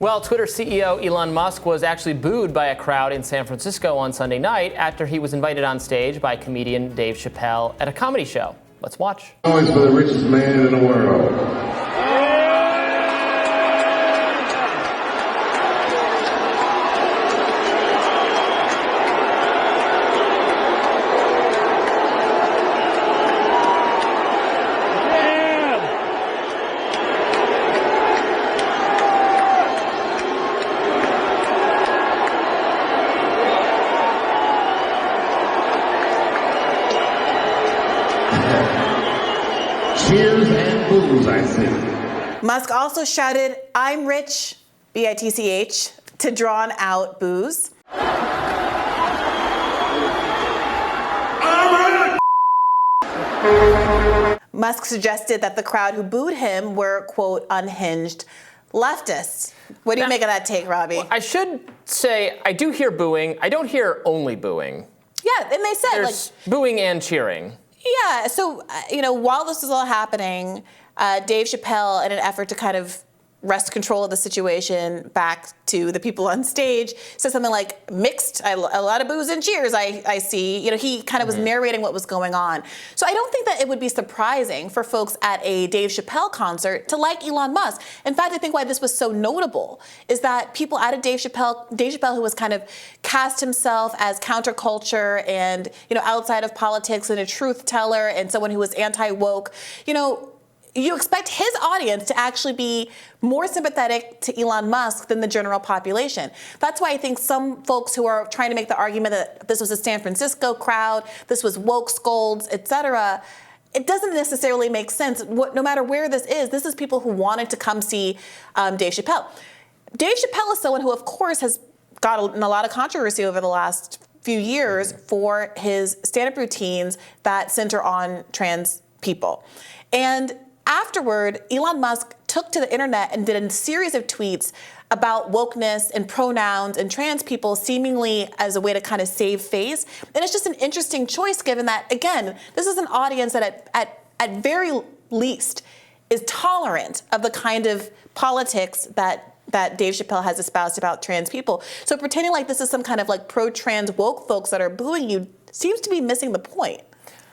Well, Twitter CEO Elon Musk was actually booed by a crowd in San Francisco on Sunday night after he was invited on stage by comedian Dave Chappelle at a comedy show. Let's watch. Always for the richest man in the world. Cheers and booze, I see. Musk also shouted, "I'm rich," B-I-T-C-H, to drawn out boos. Musk suggested that the crowd who booed him were, quote, unhinged leftists. What do you make of that take, Robbie? Well, I should say, I do hear booing. I don't hear only booing. Yeah, and they said, There's booing and cheering. Yeah, so, while this was all happening, Dave Chappelle, in an effort to kind of wrest control of the situation back to the people on stage, said something like, mixed, a lot of boos and cheers, I see. He kind of was narrating what was going on. So I don't think that it would be surprising for folks at a Dave Chappelle concert to like Elon Musk. In fact, I think why this was so notable is that people at a Dave Chappelle who was kind of cast himself as counterculture and, outside of politics and a truth teller and someone who was anti-woke, you expect his audience to actually be more sympathetic to Elon Musk than the general population. That's why I think some folks who are trying to make the argument that this was a San Francisco crowd, this was woke scolds, etc., it doesn't necessarily make sense. No matter where this is people who wanted to come see Dave Chappelle. Dave Chappelle is someone who, of course, has got in a lot of controversy over the last few years for his stand-up routines that center on trans people. And afterward, Elon Musk took to the internet and did a series of tweets about wokeness and pronouns and trans people, seemingly as a way to kind of save face. And it's just an interesting choice, given that, again, this is an audience that at very least is tolerant of the kind of politics that Dave Chappelle has espoused about trans people. So pretending like this is some kind of like pro-trans woke folks that are booing you seems to be missing the point.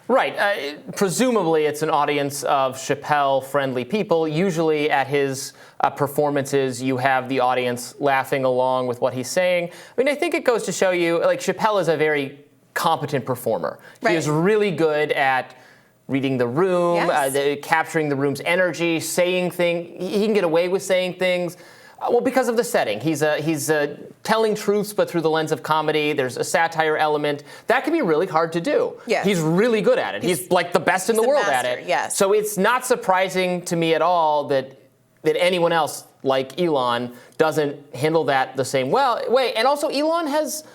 Right. Presumably, it's an audience of Chappelle-friendly people. Usually at his performances, you have the audience laughing along with what he's saying. I mean, I think it goes to show you, like, Chappelle is a very competent performer. Right. He is really good at reading the room, yes. Capturing the room's energy, saying things. He can get away with saying things. Well, because of the setting. He's telling truths, but through the lens of comedy. There's a satire element. That can be really hard to do. Yes. He's really good at it. He's like the best in the world master, at it. Yes. So it's not surprising to me at all that anyone else like Elon doesn't handle that the same way. And also Elon has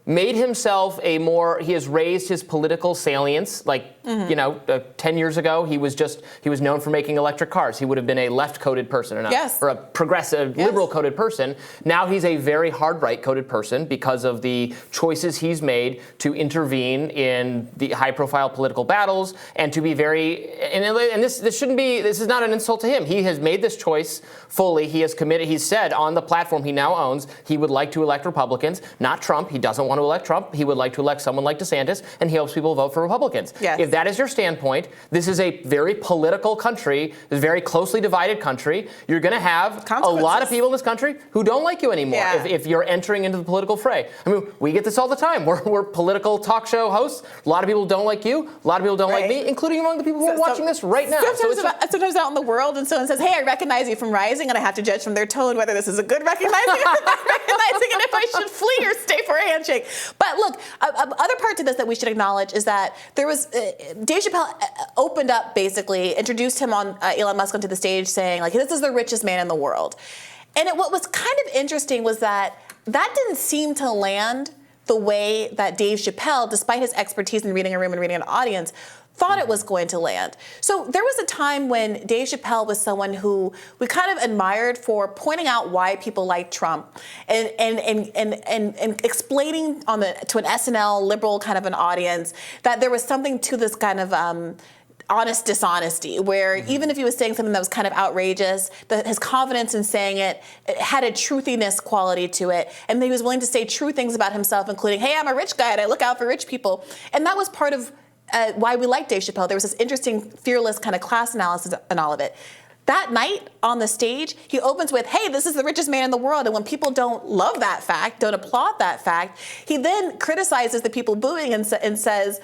made himself he has raised his political salience. 10 years ago, he was known for making electric cars. He would have been a left-coded person or a progressive, liberal-coded person. Now he's a very hard right-coded person because of the choices he's made to intervene in the high-profile political battles and to be this is not an insult to him. He has made this choice fully. He has committed. He's said on the platform he now owns, he would like to elect Republicans, not Trump. He doesn't want to elect Trump. He would like to elect someone like DeSantis, and he hopes people vote for Republicans. Yes. If that is your standpoint, this is a very political country, a very closely divided country. You're going to have a lot of people in this country who don't like you anymore if you're entering into the political fray. I mean, we get this all the time. We're political talk show hosts. A lot of people don't like you. A lot of people don't like me, including among the people who are watching this right now. Sometimes out in the world, and someone says, "Hey, I recognize you from Rising," and I have to judge from their tone whether this is a good recognizing or bad recognizing, and if I should flee or stay for a handshake. But look, other part to this that we should acknowledge is that there was Dave Chappelle opened up, basically introduced him on Elon Musk onto the stage, saying this is the richest man in the world. And what was kind of interesting was that didn't seem to land the way that Dave Chappelle, despite his expertise in reading a room and reading an audience, thought it was going to land. So there was a time when Dave Chappelle was someone who we kind of admired for pointing out why people like Trump and explaining to an SNL liberal kind of an audience that there was something to this kind of honest dishonesty, where even if he was saying something that was kind of outrageous, his confidence in saying it had a truthiness quality to it, and he was willing to say true things about himself, including, hey, I'm a rich guy and I look out for rich people. And that was part of why we liked Dave Chappelle. There was this interesting, fearless kind of class analysis in all of it. That night on the stage, he opens with, hey, this is the richest man in the world. And when people don't love that fact, don't applaud that fact, he then criticizes the people booing and says,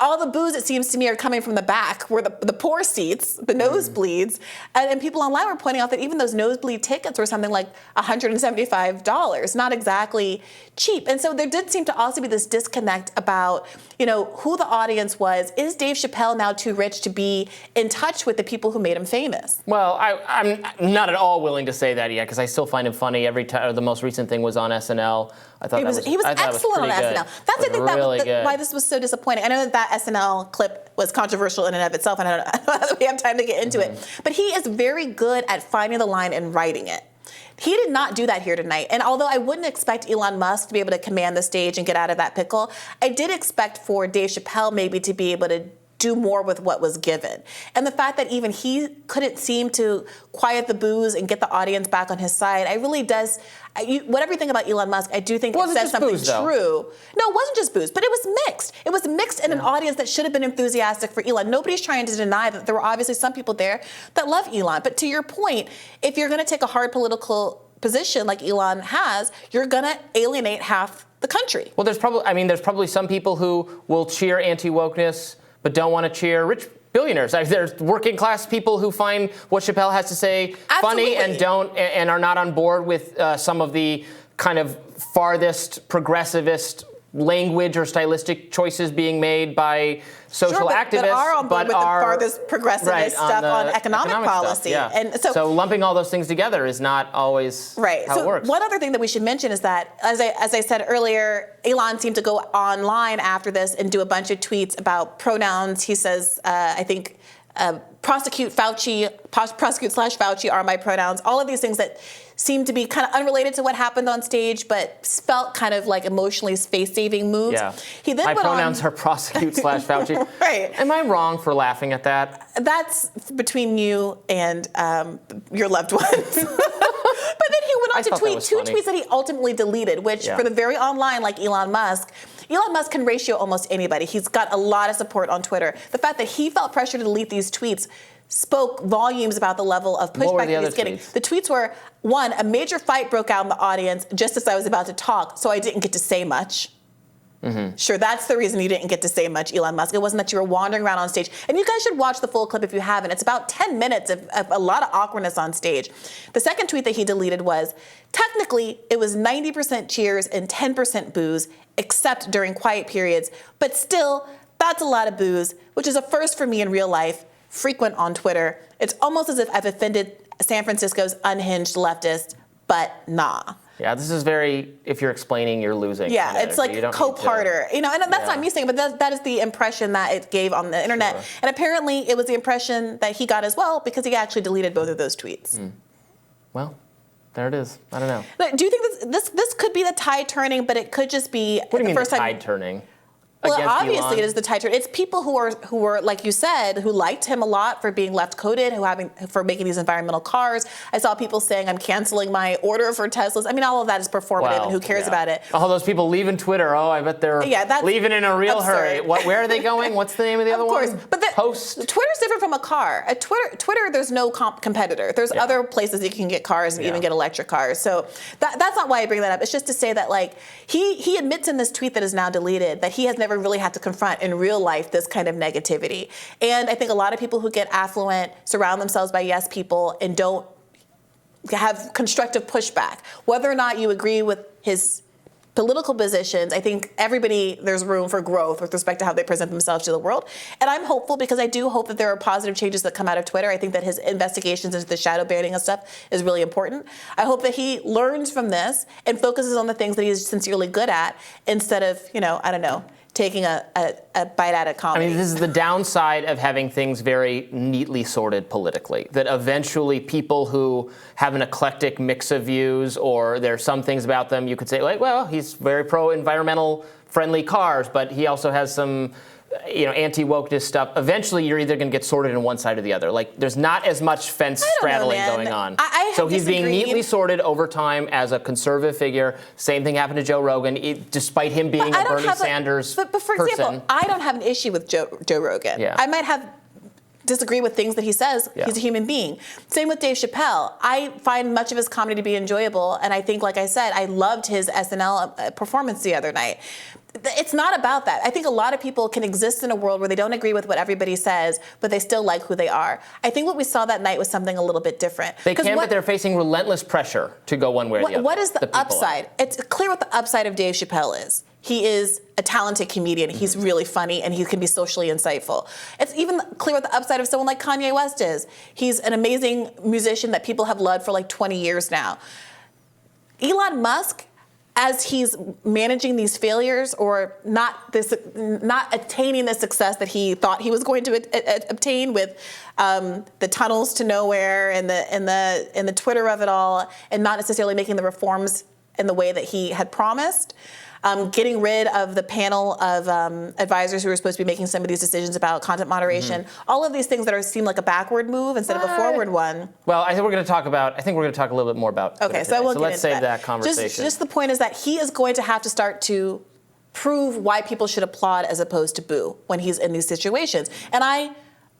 all the boos, it seems to me, are coming from the back, where the poor seats, the nosebleeds. And people online were pointing out that even those nosebleed tickets were something like $175, not exactly cheap. And so there did seem to also be this disconnect about, who the audience was. Is Dave Chappelle now too rich to be in touch with the people who made him famous? Well, I'm not at all willing to say that yet, because I still find him funny every time. The most recent thing was on SNL. I thought he was excellent on SNL. That's I think really why this was so disappointing. I know that SNL clip was controversial in and of itself, and I don't know that we have time to get into it. But he is very good at finding the line and writing it. He did not do that here tonight. And although I wouldn't expect Elon Musk to be able to command the stage and get out of that pickle, I did expect for Dave Chappelle maybe to be able to do more with what was given. And the fact that even he couldn't seem to quiet the boos and get the audience back on his side, I really does, whatever you think about Elon Musk, I do think it says something true. No, it wasn't just boos, but it was mixed. It was mixed in an audience that should have been enthusiastic for Elon. Nobody's trying to deny that there were obviously some people there that love Elon. But to your point, if you're going to take a hard political position like Elon has, you're going to alienate half the country. Well, there's probably some people who will cheer anti-wokeness but don't want to cheer rich billionaires. There's working class people who find what Chappelle has to say funny and are not on board with some of the kind of farthest progressivist language or stylistic choices being made by social activists, but are on board with the farthest progressivist stuff on economic policy. Stuff, yeah. And so lumping all those things together is not always how it works. One other thing that we should mention is that, as I said earlier, Elon seemed to go online after this and do a bunch of tweets about pronouns. He says, I think, prosecute/Fauci are my pronouns. All of these things that seemed to be kind of unrelated to what happened on stage, but felt kind of like emotionally space-saving moves. Yeah. He then my pronouns are prosecute/Fauci. Right. Am I wrong for laughing at that? That's between you and your loved ones. But then he went on to tweet two tweets that he ultimately deleted, which for the very online, like Elon Musk can ratio almost anybody. He's got a lot of support on Twitter. The fact that he felt pressure to delete these tweets spoke volumes about the level of pushback that he's getting. The tweets were, one, a major fight broke out in the audience just as I was about to talk, so I didn't get to say much. Mm-hmm. Sure, that's the reason you didn't get to say much, Elon Musk. It wasn't that you were wandering around on stage. And you guys should watch the full clip if you haven't. It's about 10 minutes of a lot of awkwardness on stage. The second tweet that he deleted was, technically, it was 90% cheers and 10% boos, except during quiet periods. But still, that's a lot of boos, which is a first for me in real life, frequent on Twitter. It's almost as if I've offended San Francisco's unhinged leftist, but nah. Yeah, this is very, if you're explaining, you're losing. Yeah, it's like Cope-harder. And that's not me saying, but that is the impression that it gave on the internet. Sure. And apparently it was the impression that he got as well, because he actually deleted both of those tweets. Well, there it is. I don't know. Do you think this could be the tide turning, but it could just be what do you mean the tide turning? Well, obviously it is the tide turn. It's people who were, like you said, who liked him a lot for being left-coded, for making these environmental cars. I saw people saying, I'm canceling my order for Teslas. I mean, all of that is performative, and who cares about it? All those people leaving Twitter, I bet they're leaving in a real hurry. Where are they going? What's the name of the other one? Of course. But Post. Twitter's different from a car. At Twitter, there's no competitor. There's other places you can get cars and even get electric cars. So that's not why I bring that up. It's just to say that, like, he admits in this tweet that is now deleted that he has never really had to confront in real life this kind of negativity. And I think a lot of people who get affluent surround themselves by yes people and don't have constructive pushback. Whether or not you agree with his political positions, I think there's room for growth with respect to how they present themselves to the world. And I'm hopeful, because I do hope that there are positive changes that come out of Twitter. I think that his investigations into the shadow banning and stuff is really important. I hope that he learns from this and focuses on the things that he's sincerely good at, instead of, taking a bite out of comedy. I mean, this is the downside of having things very neatly sorted politically, that eventually people who have an eclectic mix of views, or there's some things about them you could say, like, well, he's very pro-environmental friendly cars, but he also has some anti-wokeness stuff, eventually you're either going to get sorted in one side or the other. Like, there's not as much fence straddling going on. So he's being neatly sorted over time as a conservative figure. Same thing happened to Joe Rogan, despite him being a Bernie Sanders but for person. example, I don't have an issue with Joe Rogan. Yeah. I might disagree with things that he says. Yeah. He's a human being. Same with Dave Chappelle. I find much of his comedy to be enjoyable, and I think, like I said, I loved his SNL performance the other night. It's not about that. I think a lot of people can exist in a world where they don't agree with what everybody says, but they still like who they are. I think what we saw that night was something a little bit different. They can, but they're facing relentless pressure to go one way or the other. What is the upside? It's clear what the upside of Dave Chappelle is. He is a talented comedian. He's really funny, and he can be socially insightful. It's even clear what the upside of someone like Kanye West is. He's an amazing musician that people have loved for like 20 years now. Elon Musk, as he's managing these failures or not attaining the success that he thought he was going to obtain with the tunnels to nowhere and the Twitter of it all, and not necessarily making the reforms in the way that he had promised. Getting rid of the panel of advisors who were supposed to be making some of these decisions about content moderation, all of these things that seem like a backward move instead of a forward one. Well, I think we're going to talk a little bit more about. Okay, so let's save that conversation. Just the point is that he is going to have to start to prove why people should applaud as opposed to boo when he's in these situations, and I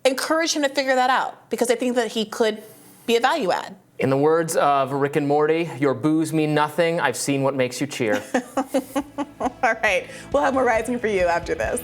encourage him to figure that out because I think that he could be a value add. In the words of Rick and Morty, your boos mean nothing. I've seen what makes you cheer. All right. We'll have more Rising for you after this.